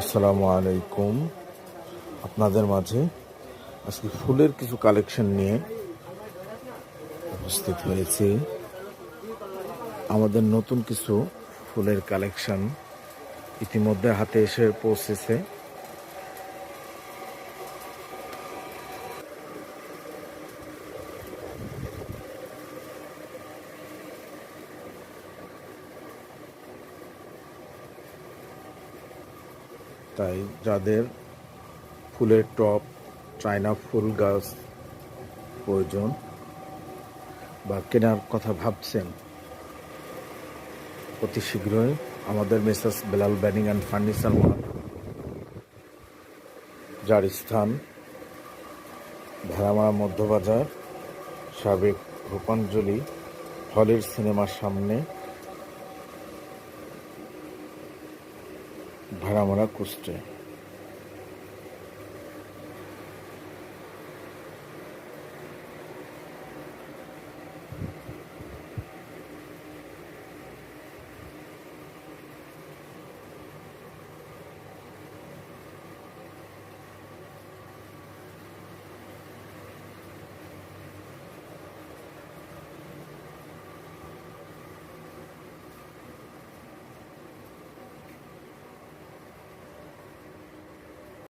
আসসালামু আলাইকুম। আপনাদের মাঝে আজকে ফুলের কিছু কালেকশন নিয়ে উপস্থিত হয়েছি। আমাদের নতুন কিছু ফুলের কালেকশন ইতিমধ্যে হাতে এসে পৌঁছেছে। তাই যাদের ফুলের টব, চায়না ফুল গাছ প্রয়োজন বা কেনার কথা ভাবছেন, অতি শীঘ্রই আমাদের messrs Belal banning and furniture mart, যার স্থান ভেড়ামারা মধ্যবাজার, সাবেক রূপাঞ্জলি হলের সিনেমার সামনে, ভেড়ামারা কুষ্টে।